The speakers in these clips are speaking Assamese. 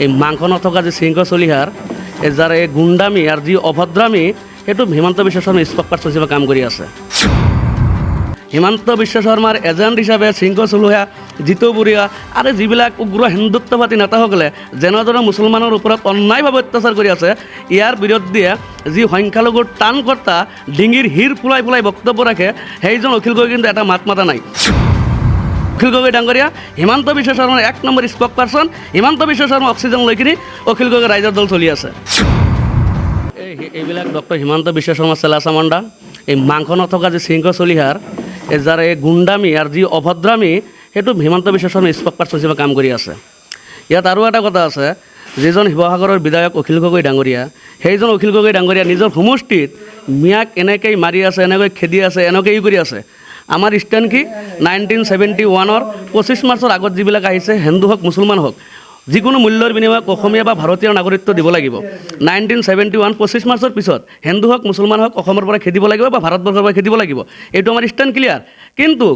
এই মাংস নথকা যে শৃংখ চলিহাৰ যাৰ এই গুণ্ডামি আৰু যি অভদ্ৰামি সেইটো হিমন্ত বিশ্ব শৰ্মা স্পক পাৰ্চন হিচাপে কাম কৰি আছে। হিমন্ত বিশ্ব শৰ্মাৰ এজেণ্ট হিচাপে শৃংখ চলোৱা জিতু বৰুৱা আৰু যিবিলাক উগ্ৰ হিন্দুত্ববাদী নেতাসকলে যেনেদৰে মুছলমানৰ ওপৰত অন্যায়ভাৱে অত্যাচাৰ কৰি আছে, ইয়াৰ বিৰুদ্ধে যি সংখ্যালঘুৰ টান কৰ্তা ডিঙিৰ শিৰ ফুলাই ফুলাই বক্তব্য ৰাখে, সেইজন অখিল গগৈ কিন্তু এটা মাত মাতা নাই। অখিল গগৈ ডাঙৰীয়া হিমন্ত বিশ্ব শৰ্মাৰ 1 number spoke person. Himanta Biswa Sarma oxygen লৈ কিনি অখিল গগৈ ৰাইজৰ দল চলি আছে। এইবিলাক ডক্টৰ হিমন্ত বিশ্ব শৰ্মা চেলা চামণ্ডা, এই মাংস নথকা যে শৃংখ চলিহাৰ যাৰ এই গুণ্ডামি আৰু যি অভদ্ৰামি সেইটো হিমন্ত বিশ্ব শৰ্মা স্পক পাৰ্চন হিচাপে কাম কৰি আছে। ইয়াত আৰু এটা কথা আছে, যিজন শিৱসাগৰৰ বিধায়ক অখিল গগৈ ডাঙৰীয়া, সেইজন অখিল গগৈ ডাঙৰীয়া নিজৰ সমষ্টিত মিয়াক এনেকৈ মাৰি আছে, এনেকৈ খেদি আছে, এনেকৈ কৰি আছে। আমাৰ ষ্টেণ্ড কি 1971-ৰ 25 মাৰ্চৰ আগত যিবিলাক আহিছে, হিন্দু হওক মুছলমান হওক, যিকোনো মূল্যৰ বিনিময়ত অসমীয়া বা ভাৰতীয় নাগৰিকত্ব দিব লাগিব। 1971 25 মাৰ্চৰ পিছত হিন্দু হওক মুছলমান হওক অসমৰ পৰা খেদিব লাগিব বা ভাৰতবৰ্ষৰ পৰা খেদিব লাগিব, এইটো আমাৰ ষ্টেণ্ড ক্লিয়াৰ। কিন্তু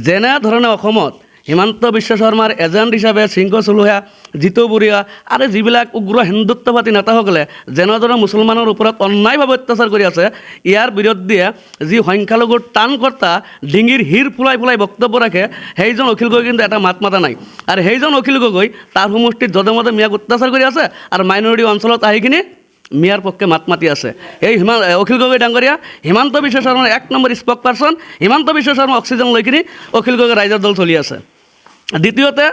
যেনেধৰণে অসমত হিমন্ত বিশ্ব শৰ্মাৰ এজেণ্ট হিচাপে শৃংখ চলোৱা জিতু বৰুৱা আৰু যিবিলাক উগ্ৰ হিন্দুত্ববাদী নেতাসকলে যেনেদৰে মুছলমানৰ ওপৰত অন্যায়ভাৱে অত্যাচাৰ কৰি আছে, ইয়াৰ বিৰুদ্ধে যি সংখ্যালঘুৰ টান কৰ্তা ডিঙিৰ শিৰ ফুলাই ফুলাই বক্তব্য ৰাখে, সেইজন অখিল গগৈ কিন্তু এটা মাত মাতা নাই। আৰু সেইজন অখিল গগৈ তাৰ সমষ্টিত যধে মধে মিয়াক অত্যাচাৰ কৰি আছে আৰু মাইনৰিটি অঞ্চলত আহি কিনি মিয়াৰ পক্ষে মাত মাতি আছে। এই অখিল গগৈ ডাঙৰীয়া হিমন্ত বিশ্ব শৰ্মাৰ 1 number spoke person. Himanta Biswa Sarma oxygen লৈ কিনি অখিল গগৈ ৰাইজৰ দল চলি আছে। দ্বিতীয়তে,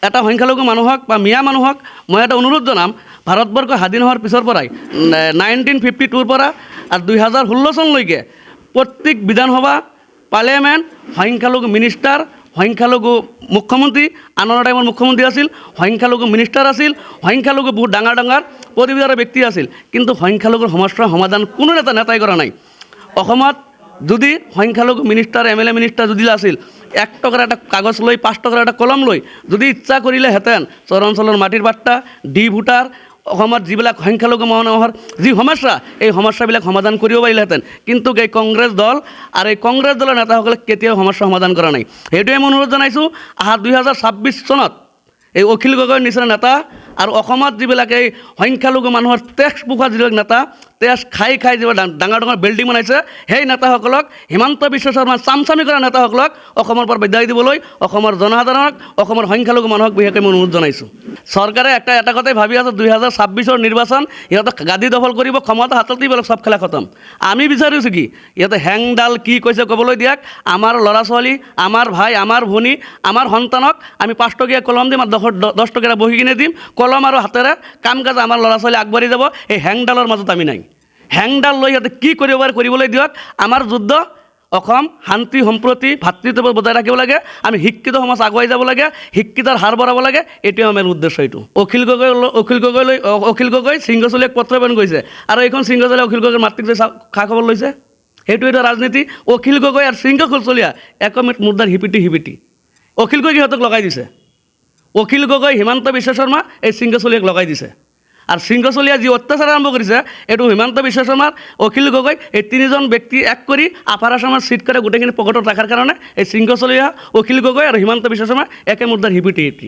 এটা সংখ্যালঘু মানুহক বা মিয়া মানুহক মই এটা অনুৰোধ জনাম, ভাৰতবৰ্ষ স্বাধীন হোৱাৰ পিছৰ পৰাই 1952-ৰ পৰা আৰু 2016 চনলৈকে প্ৰত্যেক বিধানসভা পাৰ্লিয়ামেণ্ট সংখ্যালঘু মিনিষ্টাৰ, সংখ্যালঘু মুখ্যমন্ত্ৰী, আনৰ টাইমৰ মুখ্যমন্ত্ৰী আছিল, সংখ্যালঘু মিনিষ্টাৰ আছিল, সংখ্যালঘু বহুত ডাঙৰ ডাঙৰ পদবীধৰ ব্যক্তি আছিল, কিন্তু সংখ্যালঘুৰ সমস্যাৰ সমাধান কোনো নেতাই কৰা নাই। অসমত যদি সংখ্যালঘু মিনিষ্টাৰ MLA মিনিষ্টাৰ যদি আছিল, 1 টকাৰ এটা কাগজ লৈ 5 টকাৰ এটা কলম লৈ যদি ইচ্ছা কৰিলেহেঁতেন চৰ অঞ্চলৰ মাটিৰ পাট্টা ডি ভোটাৰ অসমত যিবিলাক সংখ্যালঘু মানুহৰ যি সমস্যা, এই সমস্যাবিলাক সমাধান কৰিব পাৰিলেহেঁতেন। কিন্তু এই কংগ্ৰেছ দল আৰু এই কংগ্ৰেছ দলৰ নেতাসকলে কেতিয়াও সমস্যা সমাধান কৰা নাই। সেইটোৱে মই অনুৰোধ জনাইছোঁ, 2026 চনত এই অখিল গগৈৰ নিচিনা নেতা আৰু অসমত যিবিলাক এই সংখ্যালঘু মানুহৰ তেজ পোখা যিবিলাক নেতা, তেজ খাই খাই যিবিলাক ডাঙৰ ডাঙৰ বিল্ডিং বনাইছে, সেই নেতাসকলক হিমন্ত বিশ্ব শৰ্মাৰ চামচামি কৰা নেতাসকলক অসমৰ পৰা বিদায় দিবলৈ অসমৰ জনসাধাৰণক, অসমৰ সংখ্যালঘু মানুহক বিশেষকৈ মই অনুৰোধ জনাইছোঁ। চৰকাৰে এটা কথাই ভাবি আছে, 2026-ৰ নিৰ্বাচন ইহঁতক গাদী দখল কৰিব, ক্ষমতা হাতত দি পেলাই চব খেলা খতম। আমি বিচাৰিছোঁ কি, ইহঁতে হেংডাল কি কৈছে ক'বলৈ দিয়ক। আমাৰ ল'ৰা ছোৱালী, আমাৰ ভাই, আমাৰ ভনী, আমাৰ সন্তানক আমি 5 টকীয়া কলম দিম আৰু 10 টকীয়া বহি কিনে দিম, কলম আৰু হাতেৰে কাম কাজ আমাৰ ল'ৰা ছোৱালী আগবাঢ়ি যাব। এই হেংডালৰ মাজত আমি নাই। হেংডাল লৈ সিহঁতে কি কৰিব পাৰে কৰিবলৈ দিয়ক। আমাৰ যুদ্ধ অসম শান্তি সম্প্ৰতি ভাতৃত্ব বজাই ৰাখিব লাগে, আমি শিক্ষিত সমাজ আগুৱাই যাব লাগে, শিক্ষিতৰ হাৰ বঢ়াব লাগে, এইটোৱে আমাৰ উদ্দেশ্য। এইটো অখিল গগৈ শৃংখ চলিয়াক পত্ৰ প্ৰেৰণ কৰিছে আৰু এইখন শৃংখ চলিয়া অখিল গগৈৰ মাতৃক যে খা খবৰ লৈছে, সেইটো এটা ৰাজনীতি। অখিল গগৈ আৰু শৃংখ চলিয়া একমিট মুদ্ৰাৰ হিপিটি অখিল গগৈ সিহঁতক লগাই দিছে। অখিল গগৈ হিমন্ত বিশ্ব শৰ্মা এই শৃংখ চলিয়াক লগাই দিছে। আৰু শৃংখ চলিয়া যি অত্যাচাৰ আৰম্ভ কৰিছে, এইটো হিমন্ত বিশ্ব শৰ্মাৰ, অখিল গগৈ এই 3জন ব্যক্তি এক কৰি আপাৰ আসামৰ চিট কৰে গোটেইখিনি পকেটত ৰখাৰ কাৰণে এই শৃংখ চলিয়া অখিল গগৈ আৰু হিমন্ত বিশ্ব শৰ্মা একে মুদ্ৰাৰ হিপিটি।